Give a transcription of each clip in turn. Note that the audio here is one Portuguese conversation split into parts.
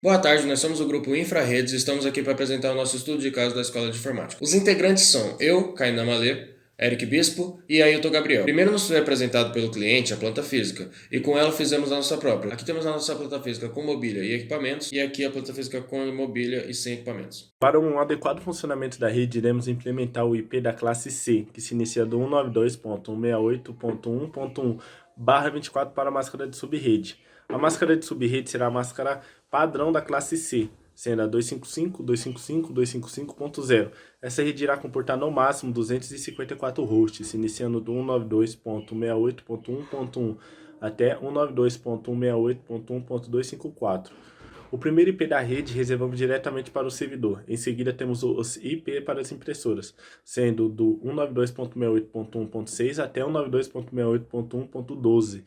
Boa tarde, nós somos o grupo Infraredes e estamos aqui para apresentar o nosso estudo de caso da Escola de Informática. Os integrantes são eu, Kainan Malê, Eric Bispo e Ailton Gabriel. Primeiro nos foi apresentado pelo cliente a planta física e com ela fizemos a nossa própria. Aqui temos a nossa planta física com mobília e equipamentos e aqui a planta física com mobília e sem equipamentos. Para um adequado funcionamento da rede, iremos implementar o IP da classe C, que se inicia do 192.168.1.1/24 para a máscara de subrede. A máscara de subrede será a máscara padrão da classe C, sendo a 255, 255, 255.0. Essa rede irá comportar no máximo 254 hosts, iniciando do 192.168.1.1 até 192.168.1.254. O primeiro IP da rede reservamos diretamente para o servidor. Em seguida, temos os IP para as impressoras, sendo do 192.168.1.6 até 192.168.1.12.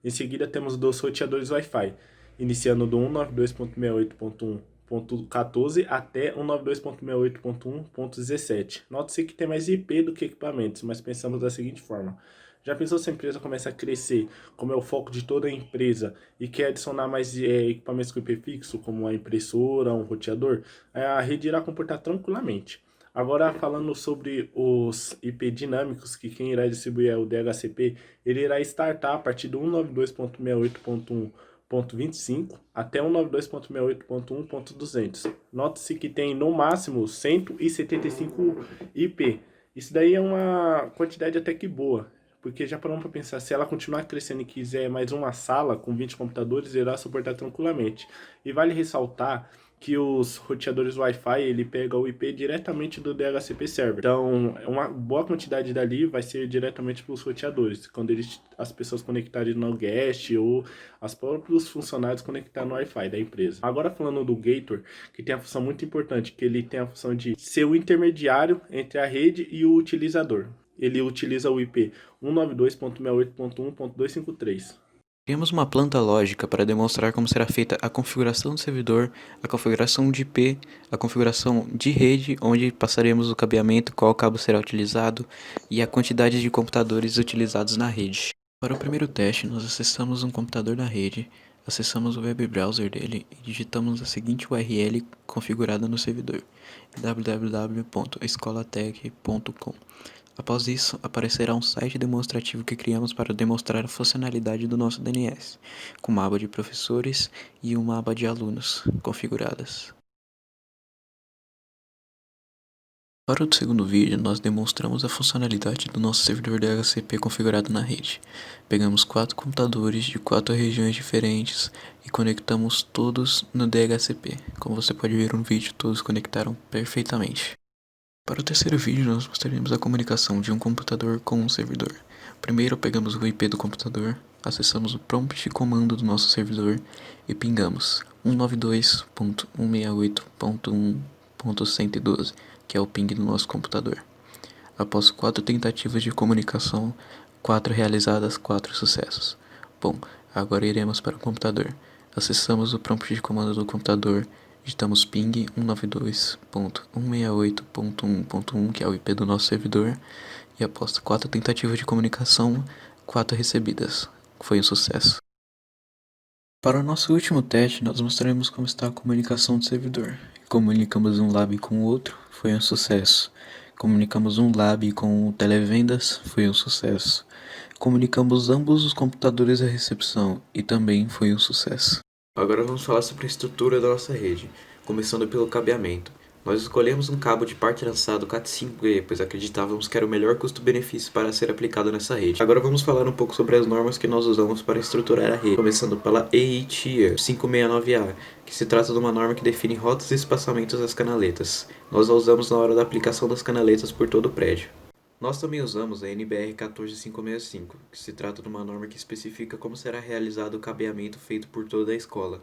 Em seguida, temos dos roteadores Wi-Fi, iniciando do 192.168.1.14 até 192.168.1.17. Note-se que tem mais IP do que equipamentos, mas pensamos da seguinte forma. Já pensou se a empresa começa a crescer, como é o foco de toda a empresa, e quer adicionar mais equipamentos com IP fixo, como uma impressora, um roteador? A rede irá comportar tranquilamente. Agora, falando sobre os IP dinâmicos, que quem irá distribuir é o DHCP, ele irá startar a partir do 192.168.1.25 até 192.168.1.200. Note-se que tem no máximo 175 IP. Isso daí é uma quantidade até que boa. Porque já paramos para pensar, se ela continuar crescendo e quiser mais uma sala com 20 computadores, irá suportar tranquilamente. E vale ressaltar que os roteadores Wi-Fi, ele pega o IP diretamente do DHCP server. Então, uma boa quantidade dali vai ser diretamente para os roteadores, quando as pessoas conectarem no guest ou os próprios funcionários conectar no Wi-Fi da empresa. Agora falando do Gator, que tem a função muito importante, que ele tem a função de ser o intermediário entre a rede e o utilizador. Ele utiliza o IP 192.168.1.253. Criamos uma planta lógica para demonstrar como será feita a configuração do servidor, a configuração de IP, a configuração de rede, onde passaremos o cabeamento, qual cabo será utilizado e a quantidade de computadores utilizados na rede. Para o primeiro teste, nós acessamos um computador na rede, acessamos o web browser dele e digitamos a seguinte URL configurada no servidor: www.escolatech.com. Após isso, aparecerá um site demonstrativo que criamos para demonstrar a funcionalidade do nosso DNS, com uma aba de professores e uma aba de alunos configuradas. Para o segundo vídeo, nós demonstramos a funcionalidade do nosso servidor DHCP configurado na rede. Pegamos 4 computadores de 4 regiões diferentes e conectamos todos no DHCP. Como você pode ver no vídeo, todos conectaram perfeitamente. Para o terceiro vídeo, nós mostraremos a comunicação de um computador com um servidor. Primeiro, pegamos o IP do computador, acessamos o prompt de comando do nosso servidor e pingamos 192.168.1.112, que é o ping do nosso computador. Após 4 tentativas de comunicação, 4 realizadas, 4 sucessos. Bom, agora iremos para o computador. Acessamos o prompt de comando do computador, digitamos ping 192.168.1.1, que é o IP do nosso servidor, e após 4 tentativas de comunicação, 4 recebidas. Foi um sucesso. Para o nosso último teste, nós mostraremos como está a comunicação do servidor. Comunicamos um lab com o outro, foi um sucesso. Comunicamos um lab com o televendas, foi um sucesso. Comunicamos ambos os computadores à recepção e também foi um sucesso. Agora vamos falar sobre a estrutura da nossa rede, começando pelo cabeamento. Nós escolhemos um cabo de par trançado Cat5e, pois acreditávamos que era o melhor custo-benefício para ser aplicado nessa rede. Agora vamos falar um pouco sobre as normas que nós usamos para estruturar a rede, começando pela EITIA 569A, que se trata de uma norma que define rotas e espaçamentos das canaletas. Nós a usamos na hora da aplicação das canaletas por todo o prédio. Nós também usamos a NBR 14565, que se trata de uma norma que especifica como será realizado o cabeamento feito por toda a escola.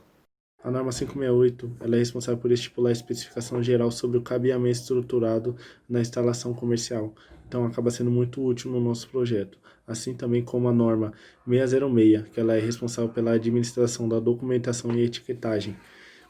A norma 568 ela é responsável por estipular a especificação geral sobre o cabeamento estruturado na instalação comercial. Então, acaba sendo muito útil no nosso projeto. Assim também como a norma 606, que ela é responsável pela administração da documentação e etiquetagem.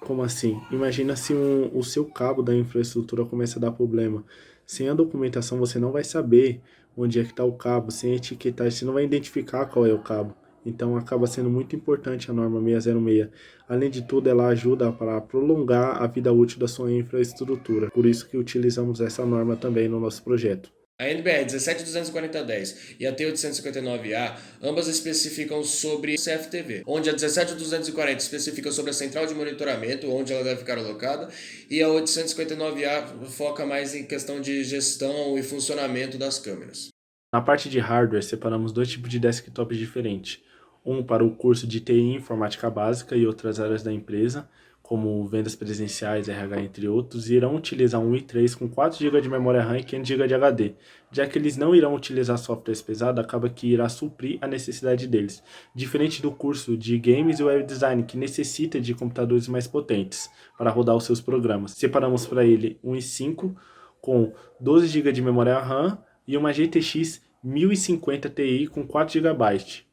Como assim? Imagina se o seu cabo da infraestrutura começa a dar problema. Sem a documentação, você não vai saber onde é que está o cabo. Sem a etiquetagem, você não vai identificar qual é o cabo. Então acaba sendo muito importante a norma 606. Além de tudo, ela ajuda para prolongar a vida útil da sua infraestrutura. Por isso que utilizamos essa norma também no nosso projeto. A NBR 1724010 e a T859A, ambas especificam sobre CFTV, onde a 17240 especifica sobre a central de monitoramento, onde ela deve ficar alocada, e a 859A foca mais em questão de gestão e funcionamento das câmeras. Na parte de hardware, separamos dois tipos de desktops diferentes. Um para o curso de TI e Informática Básica e outras áreas da empresa, como vendas presenciais, RH, entre outros, irão utilizar um i3 com 4 GB de memória RAM e 500 GB de HD. Já que eles não irão utilizar softwares pesados, acaba que irá suprir a necessidade deles. Diferente do curso de Games e Web Design, que necessita de computadores mais potentes para rodar os seus programas. Separamos para ele um i5 com 12 GB de memória RAM e uma GTX 1050 Ti com 4 GB,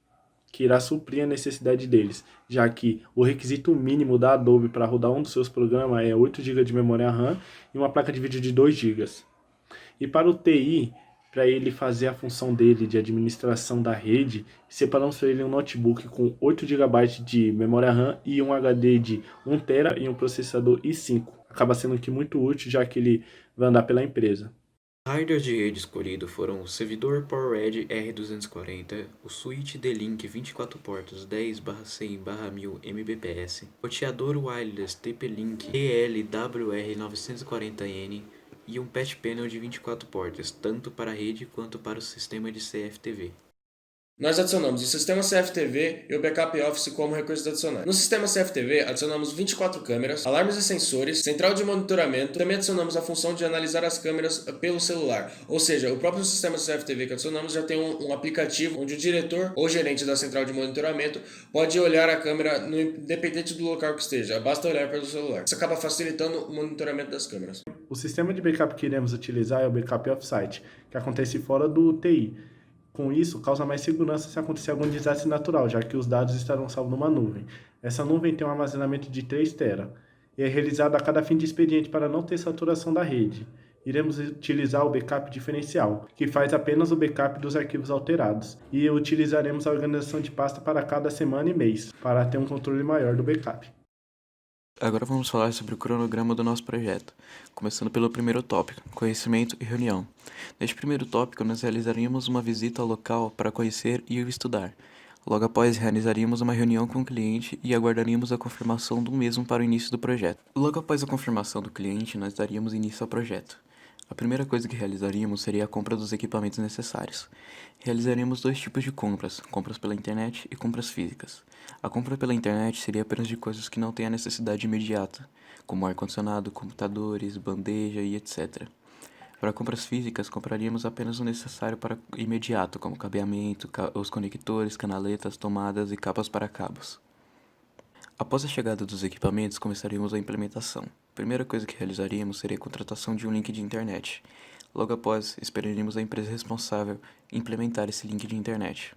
que irá suprir a necessidade deles, já que o requisito mínimo da Adobe para rodar um dos seus programas é 8 GB de memória RAM e uma placa de vídeo de 2 GB. E para o TI, para ele fazer a função dele de administração da rede, separamos para ele um notebook com 8 GB de memória RAM e um HD de 1 TB e um processador i5. Acaba sendo que muito útil, já que ele vai andar pela empresa. Hardware de rede escolhido foram o servidor PowerEdge R240, o switch D-Link 24 portas 10/100/1000 Mbps, roteador wireless TP-Link ELWR940N e um patch panel de 24 portas, tanto para a rede quanto para o sistema de CFTV. Nós adicionamos o sistema CFTV e o Backup Office como recursos adicionais. No sistema CFTV, adicionamos 24 câmeras, alarmes e sensores, central de monitoramento, também adicionamos a função de analisar as câmeras pelo celular. Ou seja, o próprio sistema CFTV que adicionamos já tem um aplicativo onde o diretor ou gerente da central de monitoramento pode olhar a câmera independente do local que esteja, basta olhar pelo celular. Isso acaba facilitando o monitoramento das câmeras. O sistema de backup que iremos utilizar é o backup off-site, que acontece fora do TI. Com isso, causa mais segurança se acontecer algum desastre natural, já que os dados estarão salvos numa nuvem. Essa nuvem tem um armazenamento de 3 TB e é realizada a cada fim de expediente para não ter saturação da rede. Iremos utilizar o backup diferencial, que faz apenas o backup dos arquivos alterados, e utilizaremos a organização de pasta para cada semana e mês, para ter um controle maior do backup. Agora vamos falar sobre o cronograma do nosso projeto, começando pelo primeiro tópico, conhecimento e reunião. Neste primeiro tópico, nós realizaríamos uma visita ao local para conhecer e estudar. Logo após, realizaríamos uma reunião com o cliente e aguardaríamos a confirmação do mesmo para o início do projeto. Logo após a confirmação do cliente, nós daríamos início ao projeto. A primeira coisa que realizaríamos seria a compra dos equipamentos necessários. Realizaríamos dois tipos de compras, compras pela internet e compras físicas. A compra pela internet seria apenas de coisas que não têm a necessidade imediata, como ar-condicionado, computadores, bandeja e etc. Para compras físicas, compraríamos apenas o necessário para imediato, como cabeamento, os conectores, canaletas, tomadas e capas para cabos. Após a chegada dos equipamentos, começaríamos a implementação. A primeira coisa que realizaríamos seria a contratação de um link de internet. Logo após, esperaríamos a empresa responsável implementar esse link de internet.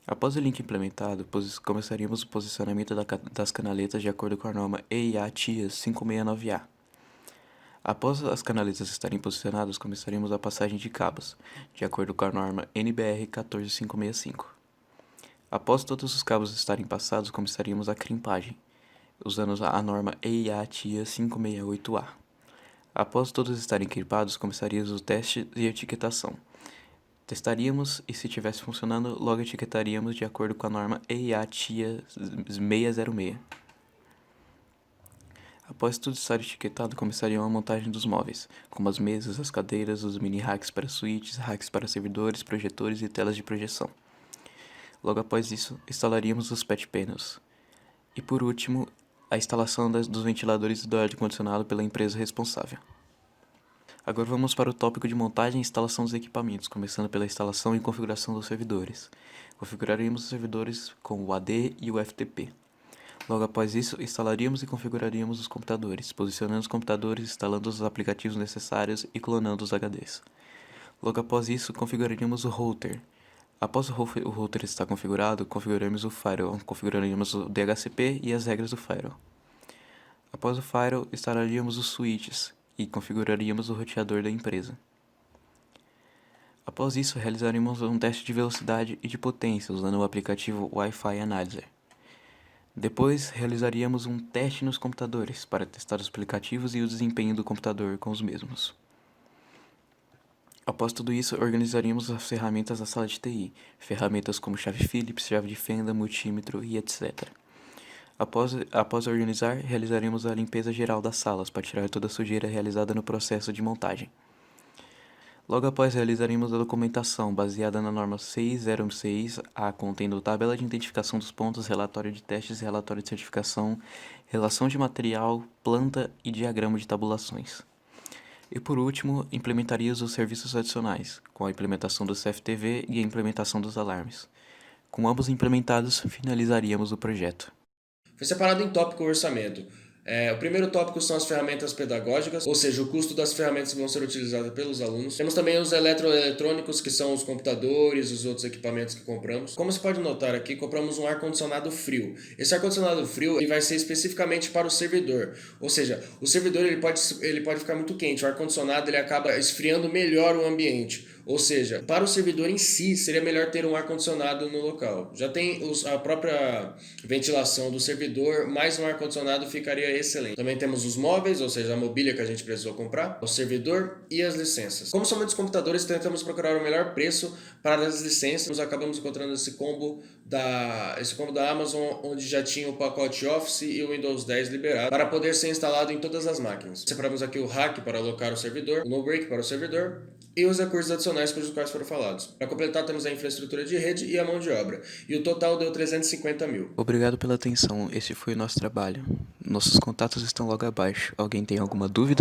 Após o link implementado, começaríamos o posicionamento das canaletas de acordo com a norma EIA-TIA 569A. Após as canaletas estarem posicionadas, começaríamos a passagem de cabos, de acordo com a norma NBR 14565. Após todos os cabos estarem passados, começaríamos a crimpagem, usando a norma EIA-TIA 568A. Após todos estarem crimpados, começaríamos o teste e etiquetação. Testaríamos e, se estivesse funcionando, logo etiquetaríamos de acordo com a norma EIA-TIA 606. Após tudo estar etiquetado, começaria a montagem dos móveis, como as mesas, as cadeiras, os mini racks para switches, racks para servidores, projetores e telas de projeção. Logo após isso, instalaríamos os patch panels. E por último, a instalação dos ventiladores do ar-condicionado pela empresa responsável. Agora vamos para o tópico de montagem e instalação dos equipamentos, começando pela instalação e configuração dos servidores. Configuraríamos os servidores com o AD e o FTP. Logo após isso, instalaríamos e configuraríamos os computadores, posicionando os computadores, instalando os aplicativos necessários e clonando os HDs. Logo após isso, configuraríamos o router. Após o router estar configurado, configuraremos o firewall, configuraríamos o DHCP e as regras do firewall. Após o firewall, instalaríamos os switches e configuraríamos o roteador da empresa. Após isso, realizaremos um teste de velocidade e de potência usando o aplicativo Wi-Fi Analyzer. Depois, realizaríamos um teste nos computadores para testar os aplicativos e o desempenho do computador com os mesmos. Após tudo isso, organizaríamos as ferramentas da sala de TI, ferramentas como chave Phillips, chave de fenda, multímetro e etc. Após organizar, realizaremos a limpeza geral das salas para tirar toda a sujeira realizada no processo de montagem. Logo após, realizaremos a documentação baseada na norma 606A, contendo tabela de identificação dos pontos, relatório de testes, relatório de certificação, relação de material, planta e diagrama de tabulações. E por último, implementaríamos os serviços adicionais, com a implementação do CFTV e a implementação dos alarmes. Com ambos implementados, finalizaríamos o projeto. Foi separado em tópico o orçamento. O primeiro tópico são as ferramentas pedagógicas, ou seja, o custo das ferramentas que vão ser utilizadas pelos alunos. Temos também os eletroeletrônicos, que são os computadores, os outros equipamentos que compramos. Como você pode notar aqui, compramos um ar-condicionado frio. Esse ar-condicionado frio ele vai ser especificamente para o servidor, ou seja, o servidor ele pode ficar muito quente, o ar-condicionado ele acaba esfriando melhor o ambiente. Ou seja, para o servidor em si, seria melhor ter um ar-condicionado no local. Já tem a própria ventilação do servidor, mais um ar-condicionado ficaria excelente. Também temos os móveis, ou seja, a mobília que a gente precisou comprar, o servidor e as licenças. Como são muitos computadores, tentamos procurar o melhor preço para as licenças. Nós acabamos encontrando esse combo da Amazon, onde já tinha o pacote Office e o Windows 10 liberado, para poder ser instalado em todas as máquinas. Separamos aqui o rack para alocar o servidor, o no-break para o servidor, e os recursos adicionais cujos quais foram falados. Para completar, temos a infraestrutura de rede e a mão de obra. E o total deu 350 mil. Obrigado pela atenção, esse foi o nosso trabalho. Nossos contatos estão logo abaixo. Alguém tem alguma dúvida?